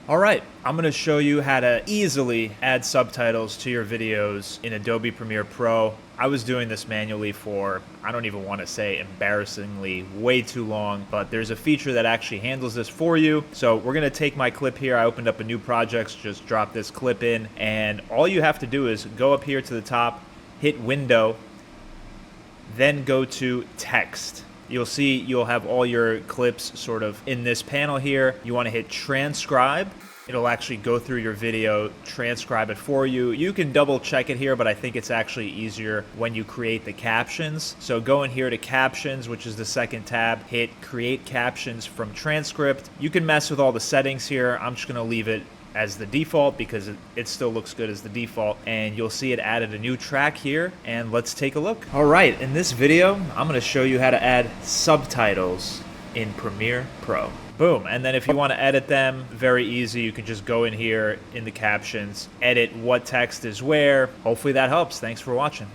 Alright, I'm going to show you how to easily add subtitles to your videos in Adobe Premiere Pro. I was doing this manually for, I don't even want to say embarrassingly, way too long, but there's a feature that actually handles this for you. So we're going to take my clip here. I opened up a new project, just drop this clip in, and all you have to do is go up here to the top, hit Window, then go to Text. You'll see you'll have all your clips sort of in this panel here. You want to hit transcribe. It'll actually go through your video, transcribe it for you. You can double check it here, but I think it's actually easier when you create the captions. So go in here to captions, which is the second tab, hit create captions from transcript. You can mess with all the settings here. I'm just going to leave it as the default because it still looks good as the default, and you'll see it added a new track here, and let's take a look. All right, in this video I'm going to show you how to add subtitles in Premiere Pro. Boom. And then if you want to edit them, very easy. You can just go in here in the captions, edit what text is where. Hopefully that helps. Thanks for watching.